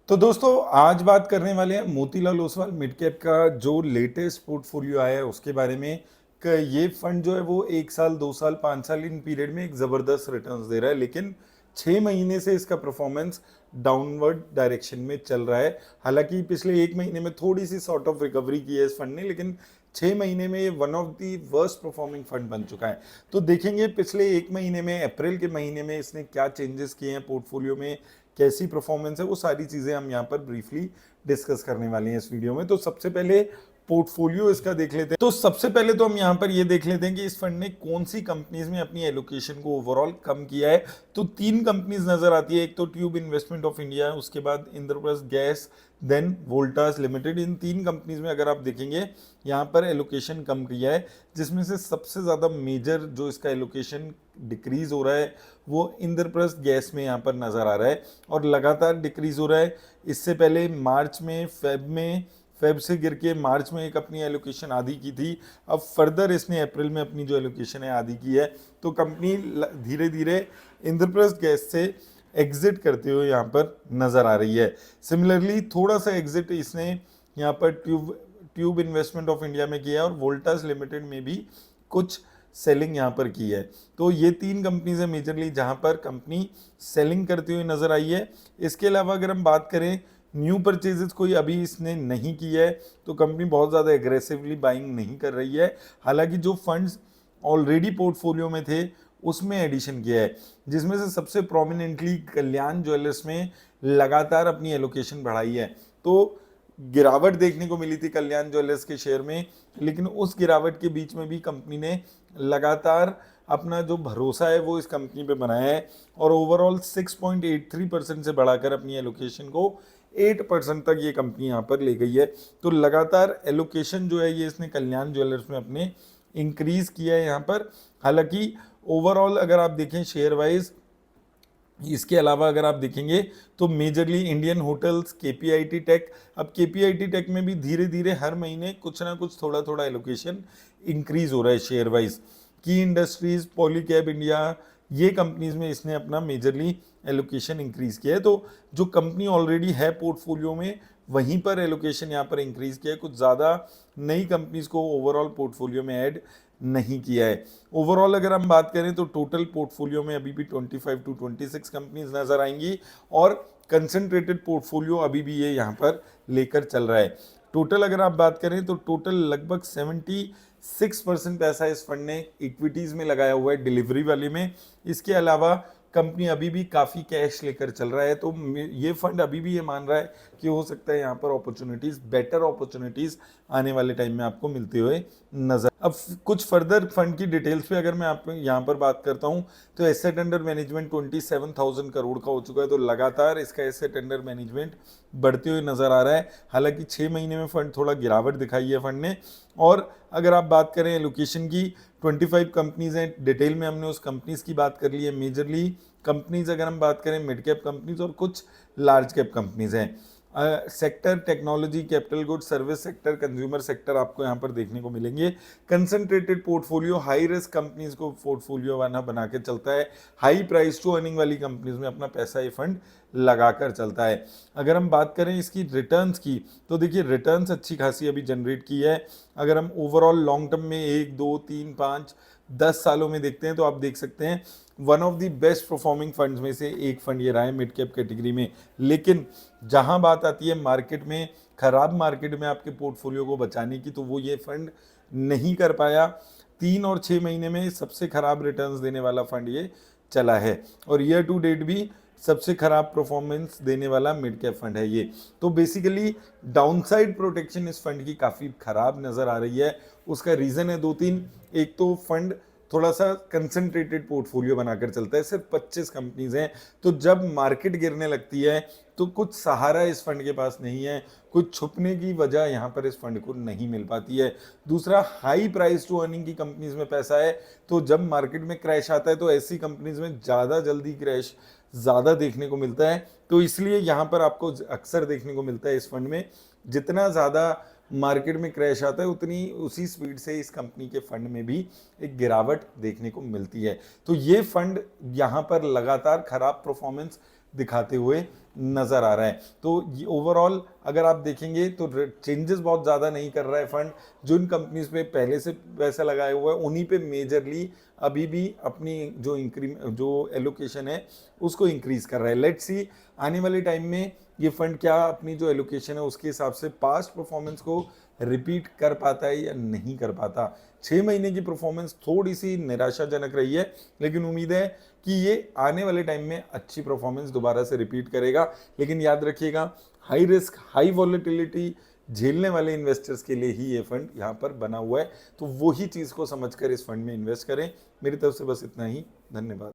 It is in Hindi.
तो दोस्तों आज बात करने वाले हैं मोतीलाल ओसवाल मिड कैप का जो लेटेस्ट पोर्टफोलियो आया है उसके बारे में। ये फंड जो है वो 1 साल 2 साल 5 साल इन पीरियड में एक ज़बरदस्त रिटर्न्स दे रहा है, लेकिन 6 महीने से इसका परफॉर्मेंस डाउनवर्ड डायरेक्शन में चल रहा है। हालांकि पिछले 1 महीने में थोड़ी सी सॉर्ट ऑफ रिकवरी की है इस फंड ने, लेकिन 6 महीने में ये one of the worst performing fund बन चुका है। तो देखेंगे पिछले 1 महीने में, अप्रैल के महीने में इसने क्या चेंजेस किए हैं पोर्टफोलियो में, कैसी परफॉर्मेंस है, वो सारी चीज़ें हम यहाँ पर ब्रीफली डिस्कस करने वाले हैं इस वीडियो में। तो सबसे पहले पोर्टफोलियो इसका देख लेते हैं। तो सबसे पहले तो हम यहाँ पर ये देख लेते हैं कि इस फंड ने कौन सी कंपनीज में अपनी एलोकेशन को ओवरऑल कम किया है। तो 3 कंपनीज नजर आती है, एक तो ट्यूब इन्वेस्टमेंट ऑफ इंडिया, उसके बाद Indraprastha gas, then Voltas limited. इन 3 कंपनीज में अगर आप देखेंगे यहाँ पर एलोकेशन कम किया है, जिसमें से सबसे ज़्यादा मेजर जो इसका एलोकेशन डिक्रीज हो रहा है वो इंद्रप्रस्थ गैस में यहाँ पर नज़र आ रहा है और लगातार डिक्रीज हो रहा है। इससे पहले मार्च में फेब से गिर के मार्च में एक अपनी एलोकेशन आधी की थी, अब फर्दर इसने अप्रैल में अपनी जो एलोकेशन है आधी की है। तो कंपनी धीरे धीरे इंद्रप्रस्थ गैस से एग्जिट करते हुए यहाँ पर नज़र आ रही है। सिमिलरली थोड़ा सा एग्जिट इसने यहाँ पर ट्यूब इन्वेस्टमेंट ऑफ इंडिया में किया है और वोल्टास लिमिटेड में भी कुछ सेलिंग यहाँ पर की है। तो ये 3 कंपनीज है मेजरली जहाँ पर कंपनी सेलिंग करती हुई नजर आई है। इसके अलावा अगर हम बात करें न्यू परचेजेस कोई अभी इसने नहीं की है, तो कंपनी बहुत ज़्यादा एग्रेसिवली बाइंग नहीं कर रही है। हालांकि जो फंड्स ऑलरेडी पोर्टफोलियो में थे उसमें एडिशन किया है, जिसमें से सबसे प्रोमिनेंटली कल्याण ज्वेलर्स में लगातार अपनी एलोकेशन बढ़ाई है। तो गिरावट देखने को मिली थी कल्याण ज्वेलर्स के शेयर में, लेकिन उस गिरावट के बीच में भी कंपनी ने लगातार अपना जो भरोसा है वो इस कंपनी पे बनाया है और ओवरऑल 6.83% से बढ़ाकर अपनी एलोकेशन को 8% तक ये कंपनी यहाँ पर ले गई है। तो लगातार एलोकेशन जो है ये इसने कल्याण ज्वेलर्स में अपने इंक्रीज किया है यहाँ पर। हालांकि ओवरऑल अगर आप देखें शेयर वाइज, इसके अलावा अगर आप देखेंगे तो majorly Indian hotels, KPIT tech, अब केपीआईटी टेक में भी धीरे धीरे हर महीने कुछ ना कुछ थोड़ा थोड़ा एलोकेशन इंक्रीज हो रहा है शेयर वाइज। की इंडस्ट्रीज, पॉलीकैब इंडिया, ये कंपनीज में इसने अपना मेजरली एलोकेशन इंक्रीज किया है। तो जो कंपनी ऑलरेडी है पोर्टफोलियो में वहीं पर एलोकेशन यहाँ पर इंक्रीज किया है, कुछ ज़्यादा नई कंपनीज को ओवरऑल पोर्टफोलियो में ऐड नहीं किया है। ओवरऑल अगर हम बात करें तो टोटल पोर्टफोलियो में अभी भी 25 to 26 कंपनीज नजर आएंगी और कंसंट्रेटेड पोर्टफोलियो अभी भी ये यहाँ पर लेकर चल रहा है। टोटल अगर आप बात करें तो टोटल लगभग 76% पैसा इस फंड ने इक्विटीज में लगाया हुआ है डिलीवरी वाले में। इसके अलावा कंपनी अभी भी काफ़ी कैश लेकर चल रहा है। तो ये फंड अभी भी ये मान रहा है कि हो सकता है यहाँ पर अपॉर्चुनिटीज़, बेटर अपॉर्चुनिटीज़ आने वाले टाइम में आपको मिलते हुए नजर। अब कुछ फर्दर फंड की डिटेल्स पे अगर मैं आप यहाँ पर बात करता हूँ तो एसेट अंडर मैनेजमेंट 27,000 करोड़ का हो चुका है। तो लगातार इसका एसेट अंडर मैनेजमेंट बढ़ते हुए नजर आ रहा है। हालांकि 6 महीने में फंड थोड़ा गिरावट दिखाई है फंड ने। और अगर आप बात करें एलोकेशन की, 25 कंपनीज हैं, डिटेल में हमने उस कंपनीज की बात कर ली है। मेजरली कंपनीज अगर हम बात करें मिड कैप कंपनीज और कुछ लार्ज कैप कंपनीज हैं। Sector technology, capital good, service sector, consumer sector आपको यहाँ पर देखने को मिलेंगे। Concentrated portfolio, high risk companies को पोर्टफोलियो बना के चलता है। हाई प्राइस टू अर्निंग वाली कंपनीज में अपना पैसा ये फंड लगाकर चलता है। अगर हम बात करें इसकी रिटर्न्स की तो देखिए रिटर्न्स अच्छी खासी अभी जनरेट की है। अगर हम ओवरऑल लॉन्ग टर्म में 1 2 3 5 10 सालों में देखते हैं तो आप देख सकते हैं one of the best performing funds में से एक फंड ये रहा है मिड कैप कैटेगरी में। लेकिन जहां बात आती है मार्केट में, खराब मार्केट में आपके पोर्टफोलियो को बचाने की, तो वो ये फंड नहीं कर पाया। 3 और 6 महीने में सबसे खराब रिटर्न्स देने वाला फंड ये चला है और ईयर टू डेट भी सबसे खराब परफॉर्मेंस देने वाला मिड कैप फंड है ये। तो बेसिकली डाउनसाइड प्रोटेक्शन इस फंड की काफ़ी खराब नज़र आ रही है। उसका रीज़न है 2-3। एक तो फंड थोड़ा सा कंसंट्रेटेड पोर्टफोलियो बनाकर चलता है, सिर्फ 25 कंपनीज हैं। तो जब मार्केट गिरने लगती है तो कुछ सहारा इस फंड के पास नहीं है, कुछ छुपने की वजह यहाँ पर इस फंड को नहीं मिल पाती है। दूसरा, हाई प्राइस टू अर्निंग की कंपनीज में पैसा है, तो जब मार्केट में क्रैश आता है तो ऐसी कंपनीज में ज़्यादा जल्दी क्रैश ज़्यादा देखने को मिलता है। तो इसलिए यहाँ पर आपको अक्सर देखने को मिलता है इस फंड में जितना ज़्यादा मार्केट में क्रैश आता है उतनी उसी स्पीड से इस कंपनी के फंड में भी एक गिरावट देखने को मिलती है। तो ये फंड यहाँ पर लगातार खराब परफॉर्मेंस दिखाते हुए नज़र आ रहा है। तो ये ओवरऑल अगर आप देखेंगे तो चेंजेस बहुत ज़्यादा नहीं कर रहा है फंड। जो इन कंपनीज पे पहले से पैसा लगाया हुआ है उन्हीं पे मेजरली अभी भी अपनी जो एलोकेशन है उसको इंक्रीज कर रहा है। लेट्स सी आने वाले टाइम में ये फंड क्या अपनी जो एलोकेशन है उसके हिसाब से पास्ट परफॉर्मेंस को रिपीट कर पाता है या नहीं कर पाता। 6 महीने की परफॉर्मेंस थोड़ी सी निराशाजनक रही है, लेकिन उम्मीद है कि ये आने वाले टाइम में अच्छी परफॉर्मेंस दोबारा से रिपीट करेगा। लेकिन याद रखिएगा, हाई रिस्क हाई वॉलेटिलिटी झेलने वाले इन्वेस्टर्स के लिए ही ये फंड यहाँ पर बना हुआ है। तो वही चीज़ को समझकर इस फंड में इन्वेस्ट करें। मेरी तरफ से बस इतना ही। धन्यवाद।